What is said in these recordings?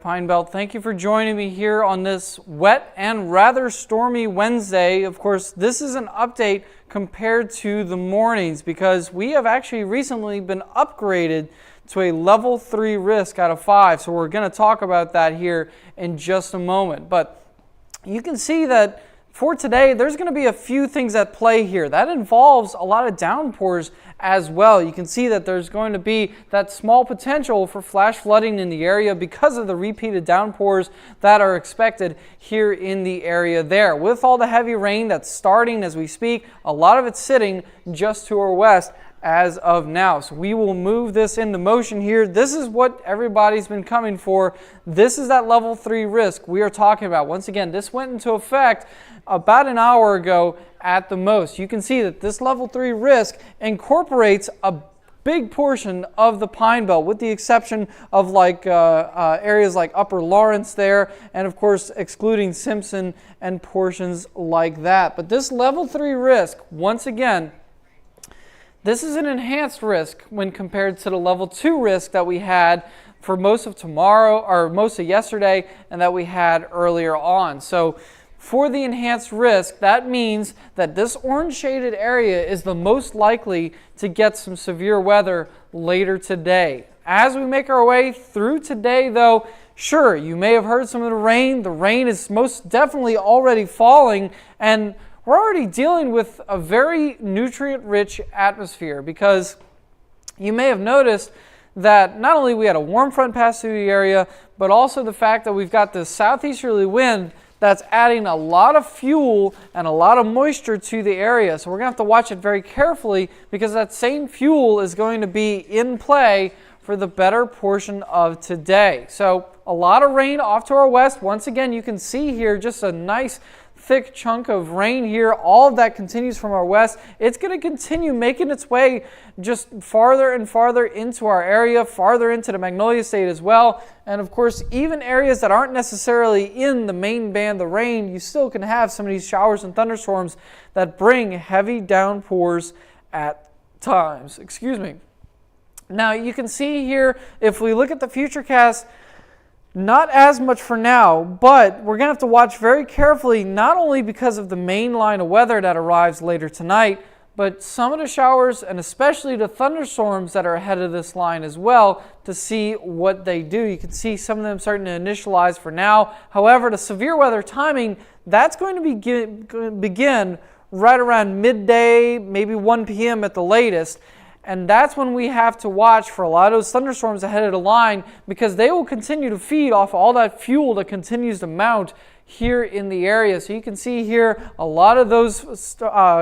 Pine Belt. Thank you for joining me here on this wet and rather stormy Wednesday. Of course, this is an update compared to the mornings because we have actually recently been upgraded to a level 3 risk out of 5. So we're going to talk about that here in just a moment. But you can see that for today, there's going to be a few things at play here. That involves a lot of downpours as well. You can see that there's going to be that small potential for flash flooding in the area because of the repeated downpours that are expected here in the area there. With all the heavy rain that's starting as we speak, a lot of it's sitting just to our west as of now. So we will move this into motion here. This is what everybody's been coming for. This is that level 3 risk we are talking about. Once again, this went into effect about an hour ago at the most. You can see that this level 3 risk incorporates a big portion of the Pine Belt, with the exception of areas like Upper Lawrence there, and of course excluding Simpson and portions like that. But this level 3 risk, once again, this is an enhanced risk when compared to the level 2 risk that we had for most of tomorrow, or most of yesterday, and that we had earlier on. So for the enhanced risk, that means that this orange shaded area is the most likely to get some severe weather later today. As we make our way through today, though, sure, you may have heard some of the rain. The rain is most definitely already falling, and we're already dealing with a very nutrient-rich atmosphere, because you may have noticed that not only we had a warm front pass through the area, but also the fact that we've got this southeasterly wind that's adding a lot of fuel and a lot of moisture to the area. So we're going to have to watch it very carefully, because that same fuel is going to be in play for the better portion of today. So a lot of rain off to our west. Once again, you can see here just a nice thick chunk of rain here. All of that continues from our west. It's going to continue making its way just farther and farther into our area, farther into the Magnolia State as well. And of course, even areas that aren't necessarily in the main band of rain, you still can have some of these showers and thunderstorms that bring heavy downpours at times. Now you can see here, if we look at the futurecast, not as much for now, but we're going to have to watch very carefully, not only because of the main line of weather that arrives later tonight, but some of the showers and especially the thunderstorms that are ahead of this line as well, to see what they do. You can see some of them starting to initialize for now. However, the severe weather timing, that's going to begin right around midday, maybe 1 p.m. at the latest. And that's when we have to watch for a lot of those thunderstorms ahead of the line, because they will continue to feed off all that fuel that continues to mount here in the area. So you can see here a lot of those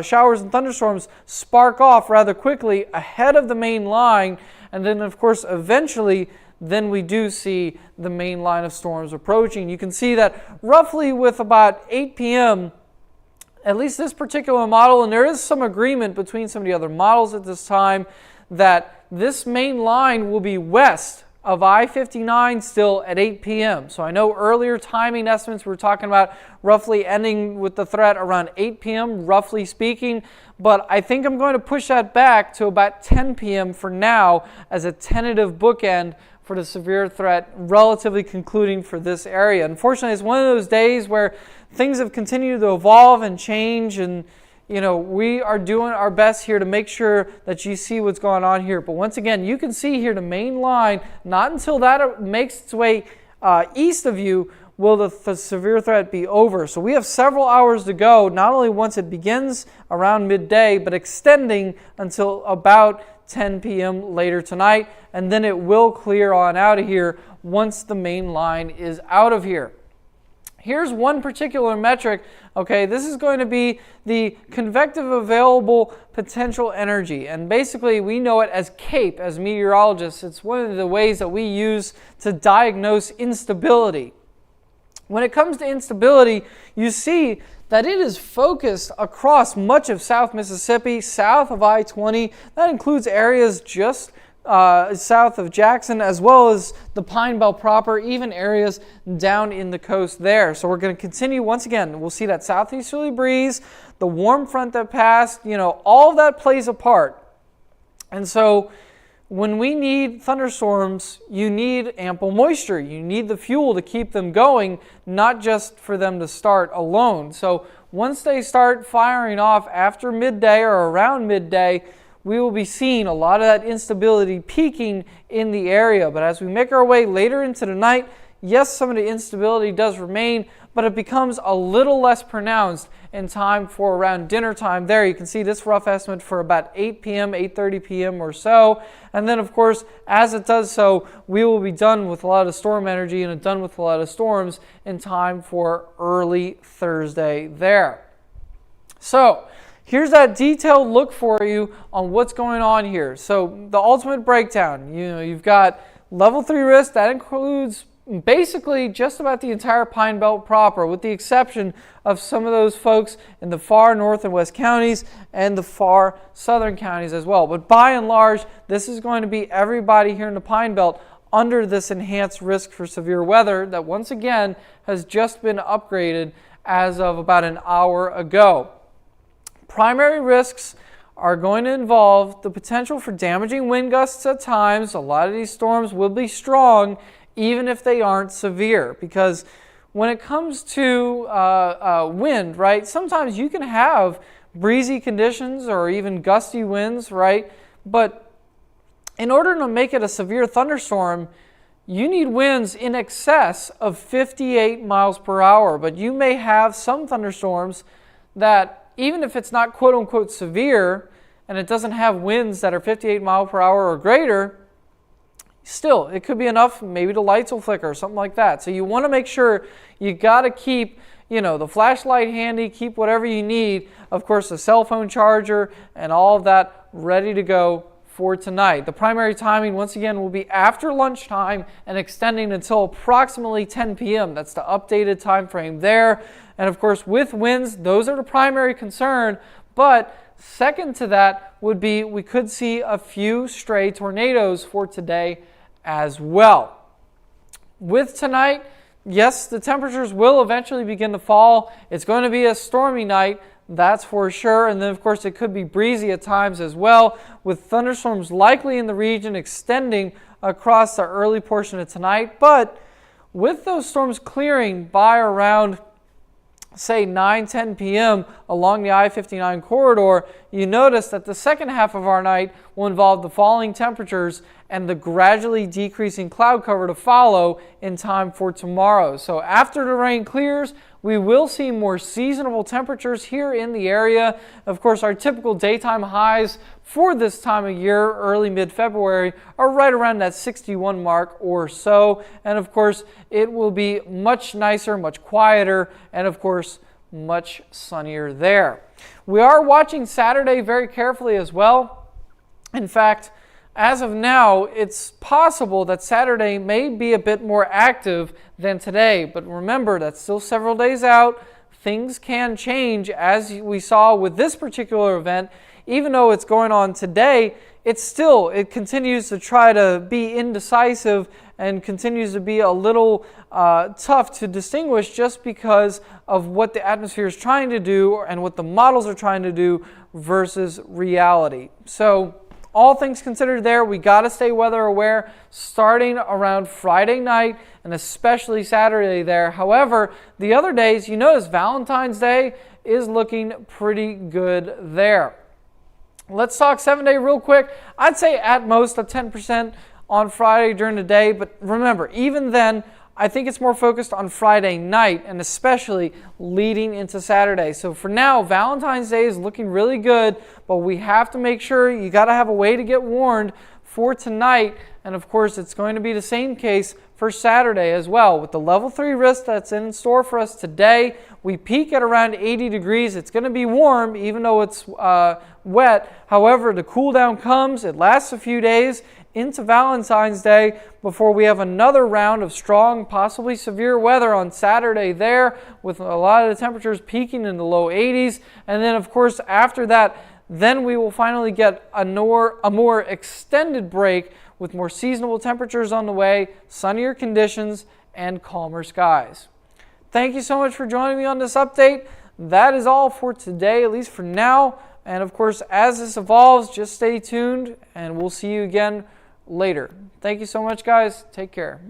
showers and thunderstorms spark off rather quickly ahead of the main line. And then, of course, eventually, then we do see the main line of storms approaching. You can see that roughly with about 8 p.m., at least this particular model, and there is some agreement between some of the other models at this time, that this main line will be west of I-59 still at 8 p.m. So I know earlier timing estimates were talking about roughly ending with the threat around 8 p.m., roughly speaking, but I think I'm going to push that back to about 10 p.m. for now as a tentative bookend for the severe threat relatively concluding for this area. Unfortunately, it's one of those days where things have continued to evolve and change, and we are doing our best here to make sure that you see what's going on here. But once again, you can see here the main line, not until that makes its way east of you will the severe threat be over. So we have several hours to go, not only once it begins around midday, but extending until about 10 p.m. later tonight, and then it will clear on out of here once the main line is out of here. Here's one particular metric, okay? This is going to be the convective available potential energy, and basically we know it as CAPE as meteorologists. It's one of the ways that we use to diagnose instability. When it comes to instability, you see that it is focused across much of South Mississippi, south of I-20. That includes areas just south of Jackson, as well as the Pine Belt proper, even areas down in the coast there. So we're going to continue. Once again, we'll see that southeasterly breeze, the warm front that passed, all of that plays a part. And so when we need thunderstorms, you need ample moisture. You need the fuel to keep them going, not just for them to start alone. So once they start firing off after midday or around midday, we will be seeing a lot of that instability peaking in the area. But as we make our way later into the night, yes, some of the instability does remain, but it becomes a little less pronounced in time for around dinner time there. You can see this rough estimate for about 8 p.m., 8:30 p.m. or so. And then, of course, as it does so, we will be done with a lot of storm energy and done with a lot of storms in time for early Thursday there. So here's that detailed look for you on what's going on here. So the ultimate breakdown, you've got level 3 risk. That includes basically just about the entire Pine Belt proper, with the exception of some of those folks in the far north and west counties and the far southern counties as well. But by and large, this is going to be everybody here in the Pine Belt under this enhanced risk for severe weather that once again has just been upgraded as of about an hour ago. Primary risks are going to involve the potential for damaging wind gusts at times. A lot of these storms will be strong even if they aren't severe, because when it comes to wind, right, sometimes you can have breezy conditions or even gusty winds, right, but in order to make it a severe thunderstorm, you need winds in excess of 58 miles per hour. But you may have some thunderstorms that, even if it's not quote-unquote severe and it doesn't have winds that are 58 miles per hour or greater, still, it could be enough. Maybe the lights will flicker or something like that. So you want to make sure you got to keep, the flashlight handy, keep whatever you need. Of course, a cell phone charger and all of that ready to go for tonight. The primary timing, once again, will be after lunchtime and extending until approximately 10 p.m. That's the updated time frame there. And of course, with winds, those are the primary concern. But second to that would be we could see a few stray tornadoes for today as well. With tonight, yes, the temperatures will eventually begin to fall. It's going to be a stormy night, that's for sure. And then, of course, it could be breezy at times as well, with thunderstorms likely in the region extending across the early portion of tonight. But with those storms clearing by around, say, 9-10 p.m. along the I-59 corridor, you notice that the second half of our night will involve the falling temperatures and the gradually decreasing cloud cover to follow in time for tomorrow. So after the rain clears, we will see more seasonable temperatures here in the area. Of course, our typical daytime highs for this time of year, early mid-February, are right around that 61 mark or so. And of course, it will be much nicer, much quieter, and of course, much sunnier there. We are watching Saturday very carefully as well. In fact, as of now, it's possible that Saturday may be a bit more active than today. But remember, that's still several days out. Things can change, as we saw with this particular event. Even though it's going on today, it continues to try to be indecisive and continues to be a little tough to distinguish, just because of what the atmosphere is trying to do and what the models are trying to do versus reality. So all things considered there, we got to stay weather aware starting around Friday night and especially Saturday there. However, the other days, you notice Valentine's Day is looking pretty good there. Let's talk 7-day real quick. I'd say at most a 10% on Friday during the day, but remember, even then, I think it's more focused on Friday night and especially leading into Saturday. So for now, Valentine's Day is looking really good, but we have to make sure you got to have a way to get warned for tonight. And of course, it's going to be the same case for Saturday as well. With the level 3 risk that's in store for us today, we peak at around 80 degrees. It's going to be warm even though it's wet. However, the cool down comes. It lasts a few days into Valentine's Day before we have another round of strong, possibly severe weather on Saturday there, with a lot of the temperatures peaking in the low 80s. And then, of course, after that, then we will finally get a more extended break with more seasonable temperatures on the way, sunnier conditions, and calmer skies. Thank you so much for joining me on this update. That is all for today, at least for now. And of course, as this evolves, just stay tuned, and we'll see you again later. Thank you so much, guys. Take care.